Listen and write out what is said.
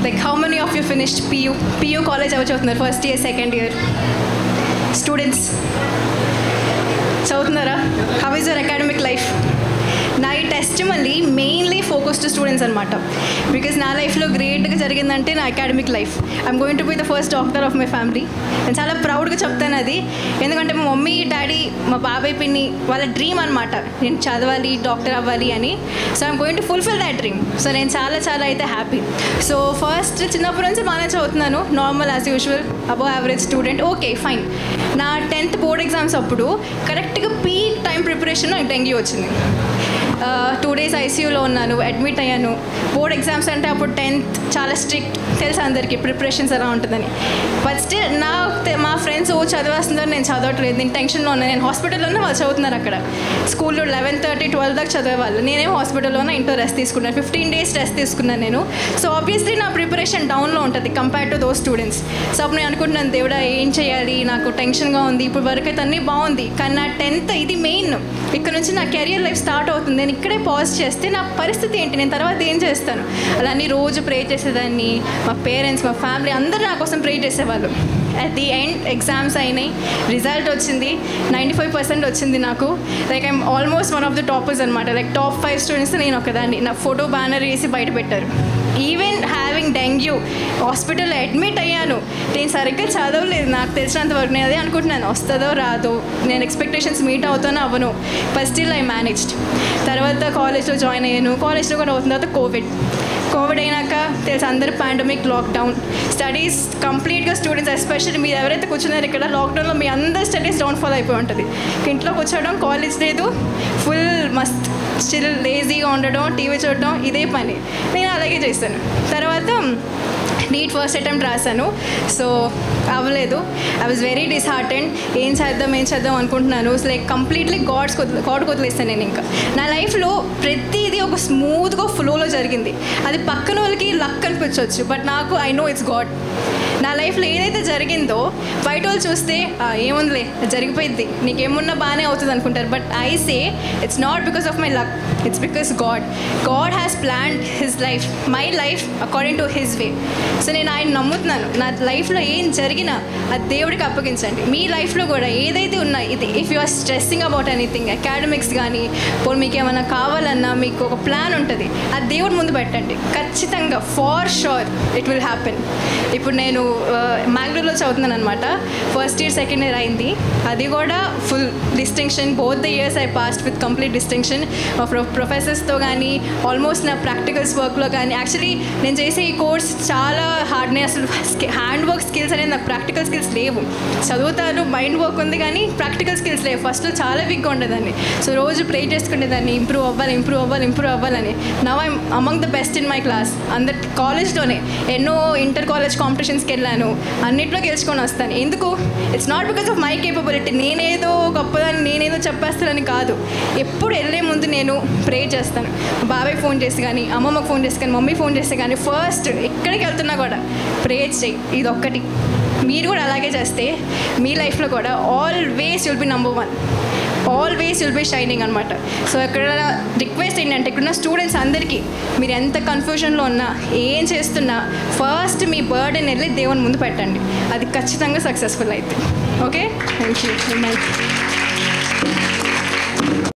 Like how many of you finished PU college ఎవరు చదువుతున్నారు? First year, second year students చదువుతున్నారా? How is your academic life? నా ఈ test మళ్ళీ mainly focus to students అనమాట. Because నా లైఫ్లో గ్రేట్గా జరిగిందంటే నా academic life. I'm going to be the first doctor of my family. నేను చాలా ప్రౌడ్గా చెప్తాను అది. ఎందుకంటే మా మమ్మీ డాడీ, మా బాబాయ్ పిన్ని వాళ్ళ డ్రీమ్ అనమాట నేను చదవాలి, డాక్టర్ అవ్వాలి అని. So I'm going to fulfil that dream. So నేను చాలా చాలా అయితే హ్యాపీ. సో ఫస్ట్ చిన్నప్పటి నుంచి బాగానే చదువుతున్నాను, normal as usual, above average student. Okay fine. నా 10th బోర్డ్ ఎగ్జామ్స్ అప్పుడు కరెక్ట్గా పీక్ టైం ప్రిపరేషన్ నాకు డెంగ్యూ వచ్చింది. 2 days ఐసీయూలో ఉన్నాను, అడ్మిట్ అయ్యాను. బోర్డ్ ఎగ్జామ్స్ అంటే అప్పుడు 10th చాలా స్ట్రిక్ట్, తెలుసు అందరికీ ప్రిపరేషన్స్ ఎలా ఉంటుందని. బట్ స్టిల్ మా ఫ్రెండ్స్ చదివేస్తున్నారు, నేను చదవట్లేదు, నేను టెన్షన్లో ఉన్నాను. నేను హాస్పిటల్లోనే వాళ్ళు చదువుతున్నారు అక్కడ. స్కూల్లో 11:30, 12 దాకా చదివేవాళ్ళు, నేనేమో హాస్పిటల్లోనే ఇంట్లో రెస్ట్ తీసుకున్నాను. 15 days రెస్ట్ తీసుకున్నాను నేను. సో ఆబ్వియస్లీ నా ప్రిపరేషన్ డౌన్లో ఉంటుంది compare to those students. So అప్పుడు నేను అనుకుంటున్నాను, దేవుడా ఏం చేయాలి, నాకు టెన్షన్గా ఉంది. ఇప్పుడు వరకు అయితే అన్నీ బాగుంది, కానీ నా 10th ఇది మెయిన్. ఇక్కడ నుంచి నా కెరియర్ లైఫ్ స్టార్ట్ అవుతుంది. నేను ఇక్కడే పాజ్ చేస్తే నా పరిస్థితి ఏంటి, నేను తర్వాత ఏం చేస్తాను? అలానే రోజు ప్రే చేసేదాన్ని. మా పేరెంట్స్, మా ఫ్యామిలీ అందరూ నా కోసం ప్రే చేసేవాళ్ళు. అట్ ది ఎండ్ ఎగ్జామ్స్ అయినాయి, రిజల్ట్ వచ్చింది, 95% వచ్చింది నాకు. Like I'm almost one of the toppers అనమాట. లైక్ టాప్ 5 స్టూడెంట్స్ నేను ఒకదాన్ని. నా ఫోటో బ్యానర్ వేసి బయట పెట్టారు. ఈవెన్ హ్యావింగ్ డెంగ్యూ హాస్పిటల్లో అడ్మిట్ అయ్యాను. నేను సరిగ్గా చదవలేదు నాకు తెలిసినంత వరకు. నేను అదే అనుకుంటున్నాను, వస్తుందో రాదో, నేను ఎక్స్పెక్టేషన్స్ మీట్ అవుతానో అవ్వను. But still I managed. తర్వాత కాలేజ్లో జాయిన్ అయ్యాను. కాలేజ్లో కూడా అవుతున్న తర్వాత కోవిడ్ అయినాక తెలుసు అందరూ పాండమిక్, లాక్డౌన్, స్టడీస్ కంప్లీట్గా స్టూడెంట్స్ ఎస్పెషల్లీ మీరు ఎవరైతే కూర్చున్నారో ఇక్కడ లాక్డౌన్లో మీ అందరి స్టడీస్ డౌన్ఫాల్ అయిపోయి ఉంటుంది. ఇంట్లో కూర్చోవడం, కాలేజ్ లేదు, ఫుల్ మస్త్ స్టిల్ లేజీగా ఉండడం, టీవీ చూడడం, ఇదే పని. నేను అలాగే చేశాను. తర్వాత నీట్ ఫస్ట్ అటెంప్ట్ రాశాను. సో అవ్వలేదు. I was very disheartened. ఏం చేద్దాం అనుకుంటున్నాను. లైక్ కంప్లీట్లీ గాడ్కి వదిలేస్తాను నేను. ఇంకా నా లైఫ్లో ప్రతిదీ ఒక స్మూత్గా ఫ్లోలో జరిగింది. అది పక్కన వాళ్ళకి లక్ అనిపించవచ్చు, బట్ నాకు ఐ నో ఇట్స్ గాడ్. నా లైఫ్లో ఏదైతే జరిగిందో బయట వాళ్ళు చూస్తే ఏముందిలే జరిగిపోయింది, నీకేమున్నా బాగానే అవుతుంది అనుకుంటారు. But I say it's not because of my luck, it's because God has planned his life, my life according to his way. So నేను ఆయన నమ్ముతున్నాను. నా లైఫ్లో ఏం జరిగినా అది దేవుడికి అప్పగించండి. మీ లైఫ్లో కూడా ఏదైతే ఉన్నా ఇది, if you are stressing about anything, academics కానీ ఇప్పుడు మీకు ఏమైనా కావాలన్నా మీకు ఒక ప్లాన్ ఉంటుంది, అది దేవుడి ముందు పెట్టండి. ఖచ్చితంగా far sure it will happen. ఇప్పుడు నేను మ్యాంగ్లూర్లో చదువుతున్నాను అనమాట. ఫస్ట్ ఇయర్, సెకండ్ ఇయర్ అయింది. అది కూడా full distinction. Both the years I passed with complete distinction. మా ప్రొఫెసర్స్తో కానీ ఆల్మోస్ట్ నా ప్రాక్టికల్స్ వర్క్లో కానీ. యాక్చువల్లీ నేను చేసే ఈ కోర్స్ చాలా హార్డ్నే. అసలు హ్యాండ్ వర్క్ స్కిల్స్ అనేది నాకు ప్రాక్టికల్ స్కిల్స్ లేవు. చదువుతాను, మైండ్ వర్క్ ఉంది, కానీ ప్రాక్టికల్ స్కిల్స్ లేవు. ఫస్ట్లో చాలా వీక్గా ఉండేదాన్ని. సో రోజు ప్రే చేసుకునేదాన్ని, ఇంప్రూవ్ అవ్వాలని. Now I'm among the best in my class. అందరు కాలేజ్లోనే ఎన్నో ఇంటర్ కాలేజ్ కాంపిటీషన్స్కి వెళ్ళాను, అన్నింటిలో గెలుచుకొని వస్తాను. ఎందుకు? It's not because of my capability. నేనేదో గొప్పదాన్ని, నేనేదో చెప్పేస్తానని కాదు. ఎప్పుడు వెళ్ళే ముందు నేను ప్రే చేస్తాను. బాబాయ్ ఫోన్ చేసి కానీ, అమ్మమ్మకి ఫోన్ చేసి కానీ, మమ్మీ ఫోన్ చేస్తే కానీ, ఫస్ట్ ఎక్కడికి వెళ్తున్నా కూడా ప్రే చేయి. ఇది ఒక్కటి మీరు కూడా అలాగే చేస్తే మీ లైఫ్లో కూడా always will be number 1, always will be shining అనమాట. సో ఇక్కడ రిక్వెస్ట్ ఏంటంటే ఇక్కడున్న స్టూడెంట్స్ అందరికీ మీరు ఎంత కన్ఫ్యూజన్లో ఉన్నా, ఏం చేస్తున్నా, ఫస్ట్ మీ బర్డెన్ వెళ్ళి దేవుని ముందు పెట్టండి. అది ఖచ్చితంగా సక్సెస్ఫుల్ అవుతుంది. Okay, thank you.